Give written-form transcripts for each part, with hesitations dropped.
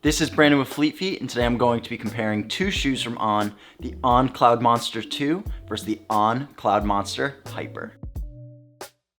This is Brandon with Fleet Feet, and today I'm going to be comparing two shoes from On, the On Cloudmonster 2 versus the On Cloudmonster Hyper.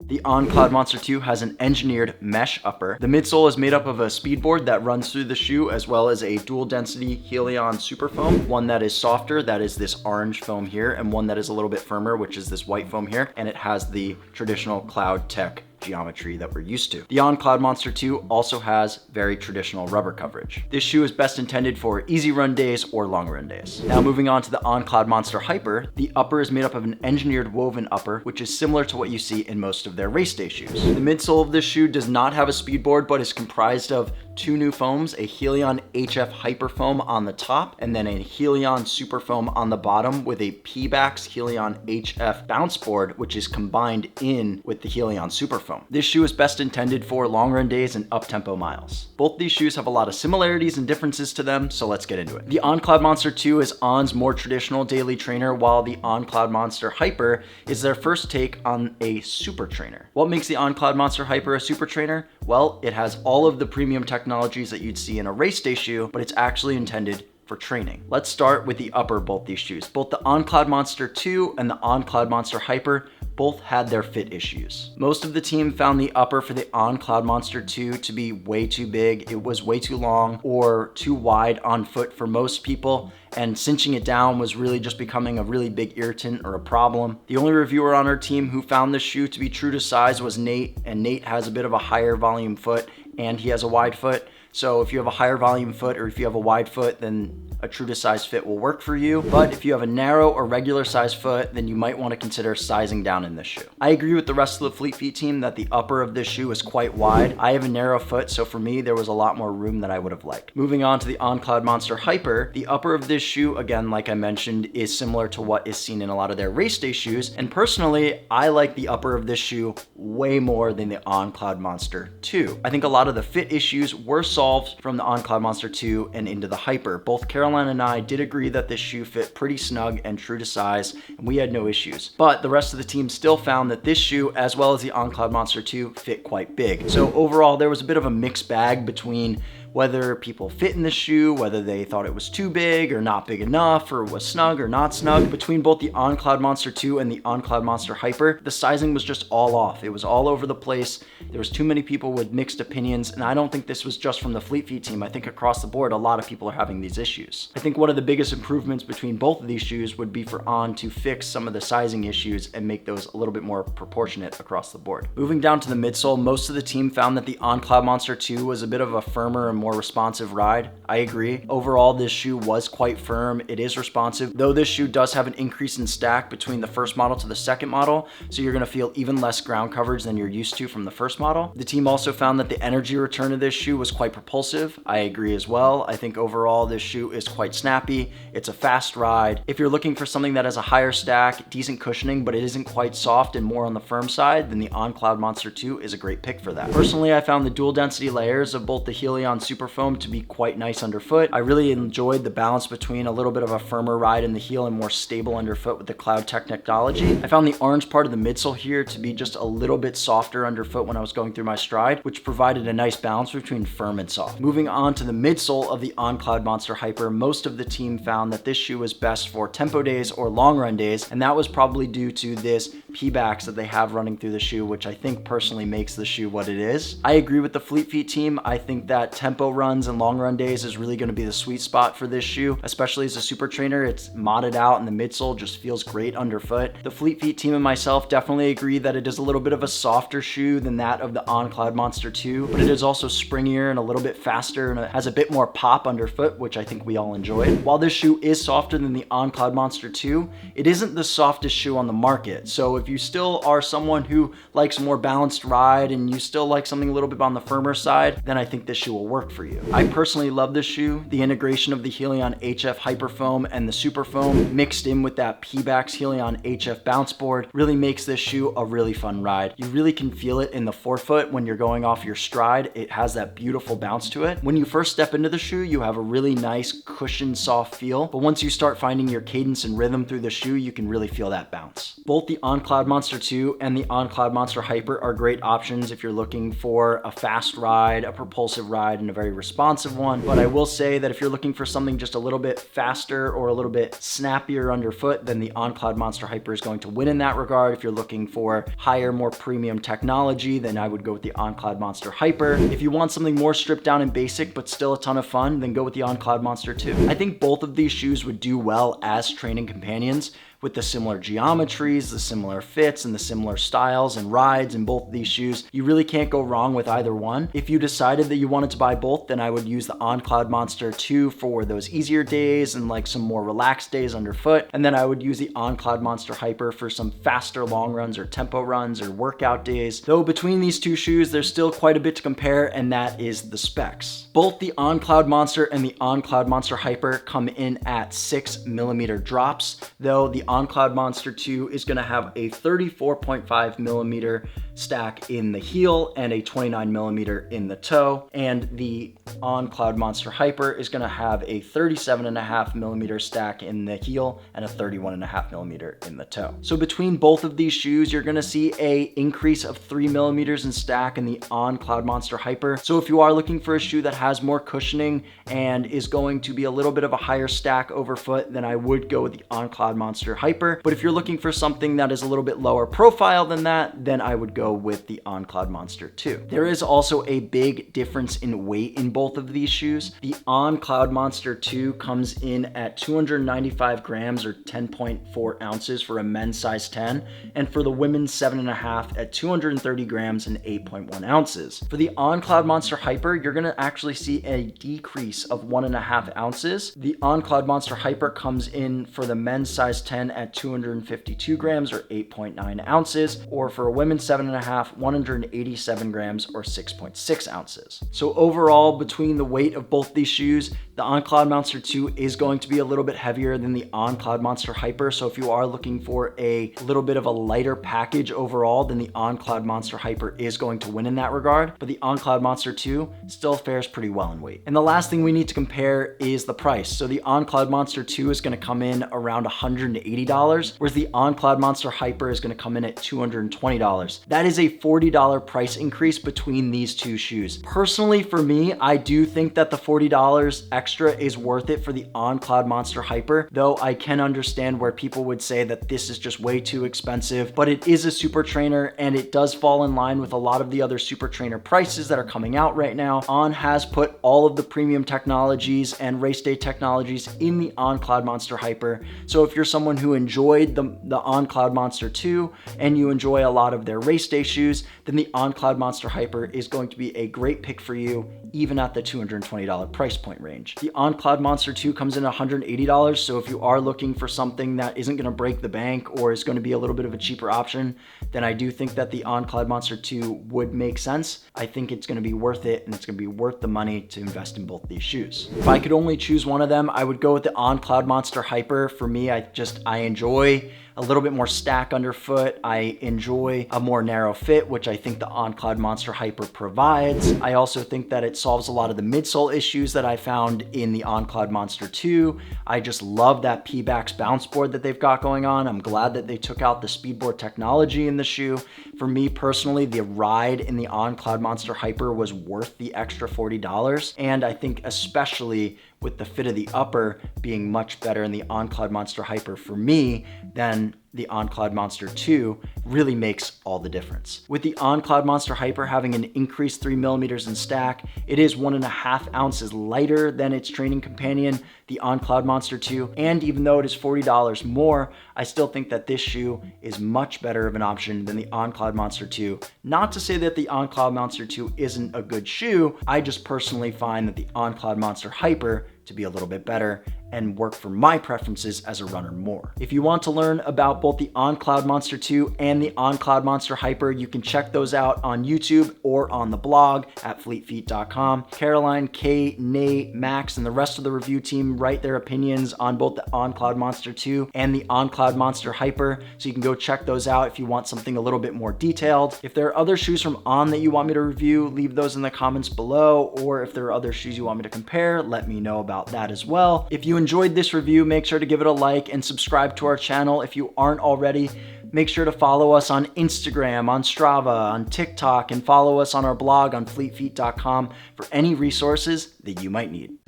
The On Cloudmonster 2 has an engineered mesh upper. The midsole is made up of a speedboard that runs through the shoe, as well as a dual density Helion super foam, one that is softer, that is this orange foam here, and one that is a little bit firmer, which is this white foam here, and it has the traditional Cloud Tech geometry that we're used to. The On Cloudmonster 2 also has very traditional rubber coverage. This shoe is best intended for easy run days or long run days. Now moving on to the On Cloudmonster Hyper, the upper is made up of an engineered woven upper, which is similar to what you see in most of their race day shoes. The midsole of this shoe does not have a speedboard, but is comprised of two new foams, a Helion HF Hyper foam on the top, and then a Helion Super foam on the bottom with a P-Bax Helion HF bounce board, which is combined in with the Helion Super foam. This shoe is best intended for long run days and up-tempo miles. Both these shoes have a lot of similarities and differences to them, so let's get into it. The On Cloudmonster 2 is On's more traditional daily trainer, while the On Cloudmonster Hyper is their first take on a super trainer. What makes the On Cloudmonster Hyper a super trainer? Well, it has all of the premium technologies that you'd see in a race day shoe, but it's actually intended for training. Let's start with the upper of both these shoes. Both the On Cloudmonster 2 and the On Cloudmonster Hyper both had their fit issues. Most of the team found the upper for the On Cloudmonster 2 to be way too big. It was way too long or too wide on foot for most people, and cinching it down was really just becoming a really big irritant or a problem. The only reviewer on our team who found this shoe to be true to size was Nate, and Nate has a bit of a higher volume foot and he has a wide foot. So if you have a higher volume foot or if you have a wide foot, then a true to size fit will work for you. But if you have a narrow or regular size foot, then you might want to consider sizing down in this shoe. I agree with the rest of the Fleet Feet team that the upper of this shoe is quite wide. I have a narrow foot, so for me, there was a lot more room than I would have liked. Moving on to the On Cloudmonster Hyper, the upper of this shoe, again, like I mentioned, is similar to what is seen in a lot of their race day shoes. And personally, I like the upper of this shoe way more than the On Cloudmonster 2. I think a lot of the fit issues were solved from the On Cloudmonster 2 and into the Hyper. Both Caroline and I did agree that this shoe fit pretty snug and true to size, and we had no issues. But the rest of the team still found that this shoe, as well as the On Cloudmonster 2, fit quite big. So overall, there was a bit of a mixed bag between whether people fit in the shoe, whether they thought it was too big or not big enough, or was snug or not snug. Between both the On Cloudmonster 2 and the On Cloudmonster Hyper, the sizing was just all off. It was all over the place. There was too many people with mixed opinions, and I don't think this was just from the Fleet Feet team. I think across the board, a lot of people are having these issues. I think one of the biggest improvements between both of these shoes would be for On to fix some of the sizing issues and make those a little bit more proportionate across the board. Moving down to the midsole, most of the team found that the On Cloudmonster 2 was a bit of a firmer and more responsive ride. I agree. Overall, this shoe was quite firm. It is responsive, though this shoe does have an increase in stack between the first model to the second model, so you're going to feel even less ground coverage than you're used to from the first model. The team also found that the energy return of this shoe was quite propulsive. I agree as well. I think overall this shoe is quite snappy. It's a fast ride. If you're looking for something that has a higher stack, decent cushioning, but it isn't quite soft and more on the firm side, then the On Cloudmonster 2 is a great pick for that. Personally, I found the dual density layers of both the Helion Super foam to be quite nice underfoot. I really enjoyed the balance between a little bit of a firmer ride in the heel and more stable underfoot with the Cloud Tech technology. I found the orange part of the midsole here to be just a little bit softer underfoot when I was going through my stride, which provided a nice balance between firm and soft. Moving on to the midsole of the On Cloudmonster Hyper, most of the team found that this shoe was best for tempo days or long run days, and that was probably due to this P-Bax that they have running through the shoe, which I think personally makes the shoe what it is. I agree with the Fleet Feet team. I think that tempo runs and long run days is really going to be the sweet spot for this shoe, especially as a super trainer. It's modded out and the midsole just feels great underfoot. The Fleet Feet team and myself definitely agree that it is a little bit of a softer shoe than that of the On Cloudmonster 2, but it is also springier and a little bit faster, and it has a bit more pop underfoot, which I think we all enjoyed. While this shoe is softer than the On Cloudmonster 2, it isn't the softest shoe on the market. So if you still are someone who likes a more balanced ride and you still like something a little bit on the firmer side, then I think this shoe will work for you. I personally love this shoe. The integration of the Helion HF Hyper foam and the Super foam mixed in with that P-Bax Helion HF bounce board really makes this shoe a really fun ride. You really can feel it in the forefoot when you're going off your stride. It has that beautiful bounce to it. When you first step into the shoe, you have a really nice cushioned soft feel, but once you start finding your cadence and rhythm through the shoe, you can really feel that bounce. Both the On Cloudmonster 2 and the On Cloudmonster Hyper are great options if you're looking for a fast ride, a propulsive ride, and a very responsive one. But I will say that if you're looking for something just a little bit faster or a little bit snappier underfoot, then the On Cloudmonster Hyper is going to win in that regard. If you're looking for higher, more premium technology, then I would go with the On Cloudmonster Hyper. If you want something more stripped down and basic, but still a ton of fun, then go with the On Cloudmonster 2. I think both of these shoes would do well as training companions, with the similar geometries, the similar fits, and the similar styles and rides in both of these shoes. You really can't go wrong with either one. If you decided that you wanted to buy both, then I would use the On Cloudmonster 2 for those easier days and like some more relaxed days underfoot. And then I would use the On Cloudmonster Hyper for some faster long runs or tempo runs or workout days. Though between these two shoes, there's still quite a bit to compare, and that is the specs. Both the On Cloudmonster and the On Cloudmonster Hyper come in at 6mm drops, though the On Cloudmonster 2 is going to have a 34.5mm stack in the heel and a 29mm in the toe, and the On Cloudmonster Hyper is going to have a 37.5mm stack in the heel and a 31.5mm in the toe. So between both of these shoes, you're going to see a increase of 3mm in stack in the On Cloudmonster Hyper. So if you are looking for a shoe that has more cushioning and is going to be a little bit of a higher stack overfoot, then I would go with the On Cloudmonster Hyper. But if you're looking for something that is a little bit lower profile than that, then I would go with the On Cloudmonster 2. There is also a big difference in weight in both of these shoes. The On Cloudmonster 2 comes in at 295 grams or 10.4 ounces for a men's size 10, and for the women's 7.5 at 230 grams and 8.1 ounces. For the On Cloudmonster Hyper, you're going to actually see a decrease of 1.5 ounces. The On Cloudmonster Hyper comes in for the men's size 10 at 252 grams or 8.9 ounces, or for a women's 7.5, 187 grams or 6.6 ounces. So overall, between the weight of both these shoes, the On Cloudmonster 2 is going to be a little bit heavier than the On Cloudmonster Hyper. So if you are looking for a little bit of a lighter package overall, then the On Cloudmonster Hyper is going to win in that regard. But the On Cloudmonster 2 still fares pretty well in weight. And the last thing we need to compare is the price. So the On Cloudmonster 2 is going to come in around $180, whereas the On Cloudmonster Hyper is going to come in at $220. That is a $40 price increase between these two shoes. Personally, for me, I do think that the $40 extra is worth it for the On Cloudmonster Hyper, though I can understand where people would say that this is just way too expensive, but it is a super trainer and it does fall in line with a lot of the other super trainer prices that are coming out right now. On has put all of the premium technologies and race day technologies in the On Cloudmonster Hyper. So if you're someone who enjoyed the On Cloudmonster 2 and you enjoy a lot of their race day shoes, then the On Cloudmonster Hyper is going to be a great pick for you, even at the $220 price point range. The On Cloudmonster 2 comes in $180, so if you are looking for something that isn't going to break the bank or is going to be a little bit of a cheaper option, then I do think that the On Cloudmonster 2 would make sense. I think it's going to be worth it, and it's going to be worth the money to invest in both these shoes. If I could only choose one of them, I would go with the On Cloudmonster Hyper. For me, I enjoy a little bit more stack underfoot. I enjoy a more narrow fit, which I think the On Cloudmonster Hyper provides. I also think that it solves a lot of the midsole issues that I found in the On Cloudmonster 2. I just love that P-Bax bounce board that they've got going on. I'm glad that they took out the speedboard technology in the shoe. For me personally, the ride in the On Cloudmonster Hyper was worth the extra $40, and I think especially with the fit of the upper being much better in the On Cloudmonster Hyper for me than the On Cloudmonster 2 really makes all the difference. With the On Cloudmonster Hyper having an increased 3mm in stack, it is 1.5 ounces lighter than its training companion, the On Cloudmonster 2, and even though it is $40 more, I still think that this shoe is much better of an option than the On Cloudmonster 2. Not to say that the On Cloudmonster 2 isn't a good shoe, I just personally find that the On Cloudmonster Hyper to be a little bit better and work for my preferences as a runner more. If you want to learn about both the On Cloudmonster 2 and the On Cloudmonster Hyper, you can check those out on YouTube or on the blog at fleetfeet.com. Caroline, Kate, Nate, Max, and the rest of the review team write their opinions on both the On Cloudmonster 2 and the On Cloudmonster Hyper, so you can go check those out if you want something a little bit more detailed. If there are other shoes from On that you want me to review, leave those in the comments below, or if there are other shoes you want me to compare, let me know about that as well. If you enjoyed this review, make sure to give it a like and subscribe to our channel if you aren't already. Make sure to follow us on Instagram, on Strava, on TikTok, and follow us on our blog on fleetfeet.com for any resources that you might need.